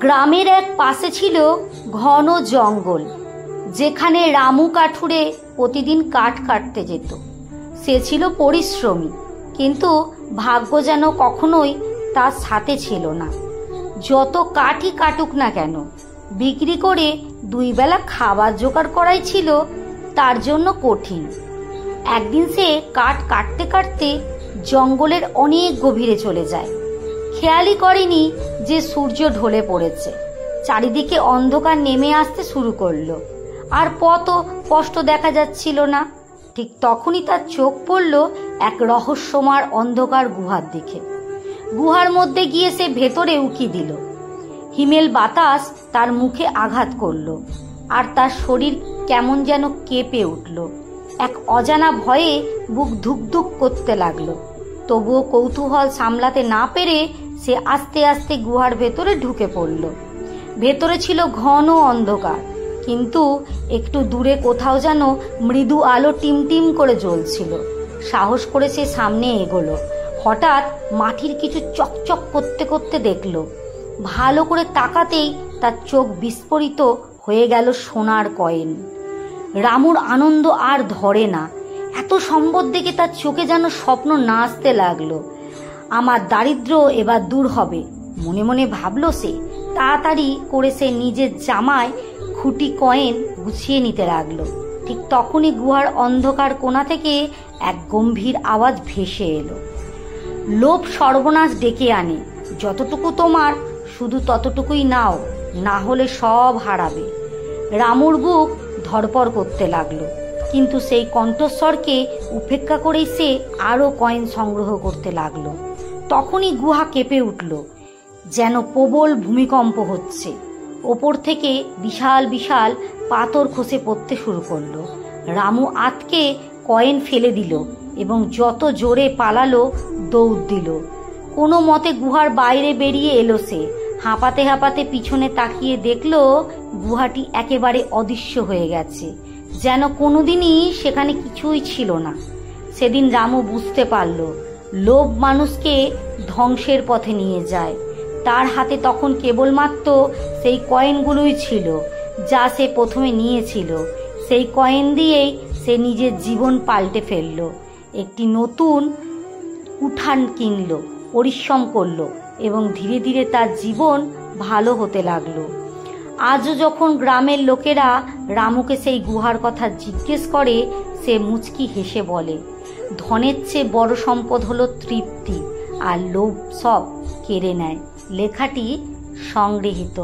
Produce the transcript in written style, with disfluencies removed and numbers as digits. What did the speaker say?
গ্রামের এক পাশে ছিল ঘন জঙ্গল, যেখানে রামু কাঠুরে প্রতিদিন কাঠ কাটতে যেত। সে ছিল পরিশ্রমী, কিন্তু ভাগ্য যেন কখনোই তার সাথে ছিল না। যত কাঠই কাটুক না কেন, বিক্রি করে দুই বেলা খাবার জোগাড় করাই ছিল তার জন্য কঠিন। একদিন সে কাঠ কাটতে কাটতে জঙ্গলের অনেক গভীরে চলে যায়। খেয়ালই করেনি যে সূর্য ঢলে পড়েছে। চারিদিকে অন্ধকার নেমে আসতে শুরু করলো, আর পথও স্পষ্ট দেখা যাচ্ছিল না। ঠিক তখনই তার চোখ পড়ল এক রহস্যময় অন্ধকার গুহার দিকে। গুহার মধ্যে গিয়ে সে ভেতরে উকি দিল। হিমেল বাতাস তার মুখে আঘাত করল, আর তার শরীর কেমন যেন কেঁপে উঠল। এক অজানা ভয়ে বুক ধুকধুক করতে লাগলো। তবুও কৌতূহল সামলাতে না পেরে সে আস্তে আস্তে গুহার ভেতরে ঢুকে পড়ল। ভেতরে ছিল ঘন অন্ধকার, কিন্তু একটু দূরে কোথাও যেন মৃদু আলো টিমটিম করে জ্বলছিল। সাহস করে সে সামনে এগোলো। হঠাৎ মাটির কিছু চকচক করতে করতে দেখল। ভালো করে তাকাতেই তার চোখ বিস্ফোরিত হয়ে গেল সোনার কয়েন। রামুর আনন্দ আর ধরে না। এত সম্পদ দেখে তার চোখে যেন স্বপ্ন না আসতে লাগলো। আমার দারিদ্র এবার দূর হবে, মনে মনে ভাবলো সে। তাড়াতাড়ি করে সে নিজের জামায় খুঁটি কয়েন গুছিয়ে নিতে লাগলো। ঠিক তখনই গুহার অন্ধকার কোণা থেকে এক গম্ভীর আওয়াজ ভেসে এলো। লোভ সর্বনাশ ডেকে আনে, যতটুকু তোমার শুধু ততটুকুই নাও, না হলে সব হারাবে। রামুর বুক ধড়পড় করতে লাগলো, কিন্তু সেই কণ্ঠস্বরকে উপেক্ষা করেই সে আরও কয়েন সংগ্রহ করতে লাগলো। তখনই গুহা কেঁপে উঠল, যেন প্রবল ভূমিকম্প হচ্ছে। ওপর থেকে বিশাল বিশাল পাথর খসে পড়তে শুরু করলো। রামু আতকে কয়েন ফেলে দিল এবং যত জোরে পালালো দৌড় দিল। কোনো মতে গুহার বাইরে বেরিয়ে এলো সে। হাঁপাতে হাঁপাতে পিছনে তাকিয়ে দেখলো গুহাটি একেবারে অদৃশ্য হয়ে গেছে, যেন কোনোদিনই সেখানে কিছুই ছিল না। সেদিন রামু বুঝতে পারল, লোভ মানুষকে ধ্বংসের পথে নিয়ে যায়। তার হাতে তখন কেবলমাত্র সেই কয়েনগুলোই ছিল যা সে প্রথমে নিয়েছিল। সেই কয়েন দিয়েই সে নিজের জীবন পাল্টে ফেলল। একটি নতুন উঠান কিনল, পরিশ্রম করলো এবং ধীরে ধীরে তার জীবন ভালো হতে লাগলো। আজও যখন গ্রামের লোকেরা রামুকে সেই গুহার কথা জিজ্ঞেস করে, সে মুচকি হেসে বলে, ধনের চেয়ে বড় সম্পদ হলো তৃপ্তি, আর লোভ সব কেড়ে নেয়। লেখাটি সংগৃহীত।